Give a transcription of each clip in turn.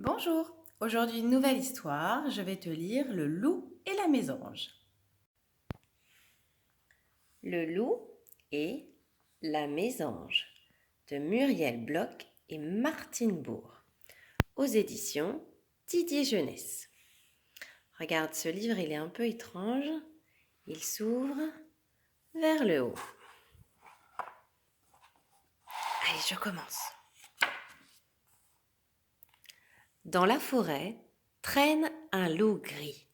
Bonjour, aujourd'hui une nouvelle histoire, je vais te lire Le loup et la mésange. Le loup et la mésange de Muriel Bloch et Martine Bourg aux éditions Didier Jeunesse. Regarde, ce livre, il est un peu étrange. Il s'ouvre vers le haut. Allez, je commence. Dans la forêt traîne un loup gris,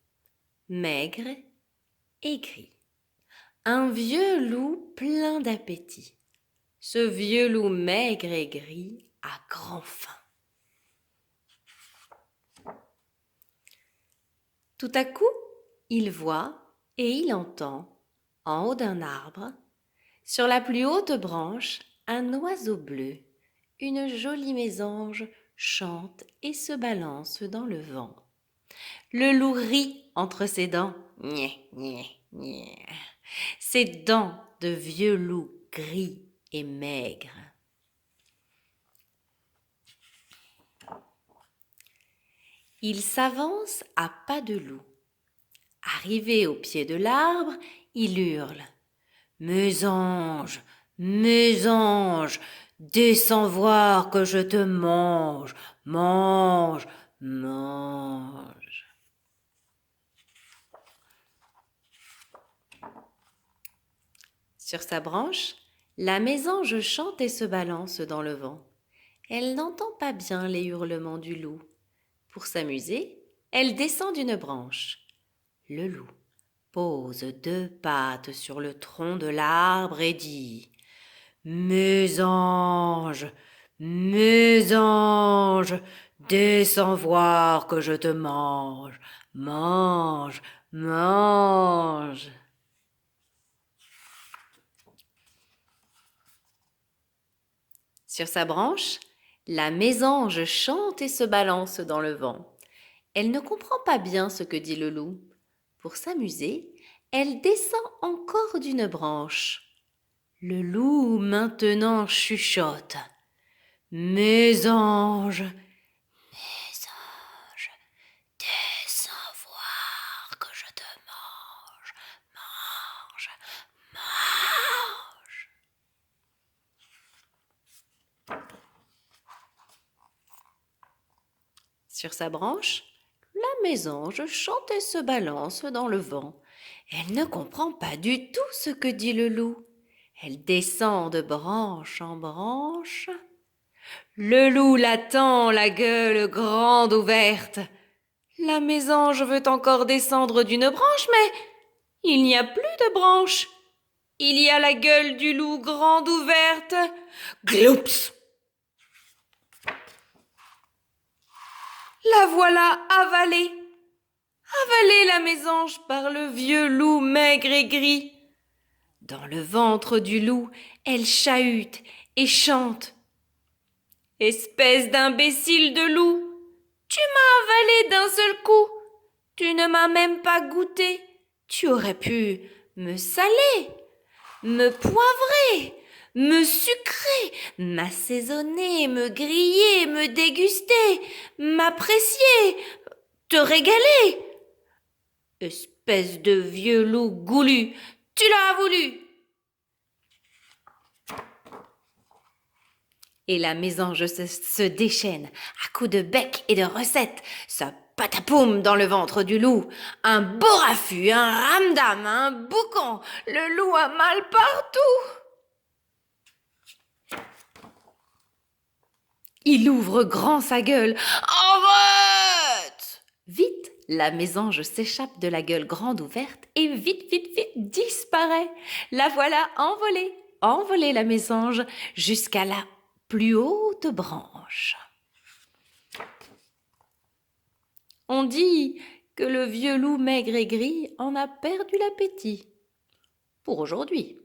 maigre et gris. Un vieux loup plein d'appétit. Ce vieux loup maigre et gris a grand faim. Tout à coup, il voit et il entend, en haut d'un arbre, sur la plus haute branche, un oiseau bleu. Une jolie mésange chante et se balance dans le vent. Le loup rit entre ses dents. Gné, gné, gné. Ses dents de vieux loup gris et maigre. Il s'avance à pas de loup. Arrivé au pied de l'arbre, il hurle. Mésange, mésange, descends voir que je te mange, mange, mange. Sur sa branche, la mésange chante et se balance dans le vent. Elle n'entend pas bien les hurlements du loup. Pour s'amuser, elle descend d'une branche. Le loup pose deux pattes sur le tronc de l'arbre et dit « Mésange, mésange, descends voir que je te mange, mange, mange. » Sur sa branche, la mésange chante et se balance dans le vent. Elle ne comprend pas bien ce que dit le loup. Pour s'amuser, elle descend encore d'une branche. Le loup maintenant chuchote. Mésange, mésange, descends voir que je te mange, mange, mange. Sur sa branche, la mésange chante et se balance dans le vent. Elle ne comprend pas du tout ce que dit le loup. Elle descend de branche en branche. Le loup l'attend, la gueule grande ouverte. La mésange veut encore descendre d'une branche, mais il n'y a plus de branche. Il y a la gueule du loup grande ouverte. Gloups! La voilà avalée. Avalée la mésange par le vieux loup maigre et gris. Dans le ventre du loup, elle chahute et chante. Espèce d'imbécile de loup, tu m'as avalé d'un seul coup. Tu ne m'as même pas goûté. Tu aurais pu me saler, me poivrer, me sucrer, m'assaisonner, me griller, me déguster, m'apprécier, te régaler. Espèce de vieux loup goulu, tu l'as voulu. Et la mésange se déchaîne à coups de bec et de recettes, ça patapoum dans le ventre du loup. Un beau raffut, un ramdam, un boucan, le loup a mal partout. Il ouvre grand sa gueule. Arrête! Vite, la mésange s'échappe de la gueule grande ouverte et vite, vite, vite disparaît. La voilà envolée, envolée la mésange jusqu'à la plus haute branche. On dit que le vieux loup maigre et gris en a perdu l'appétit. Pour aujourd'hui.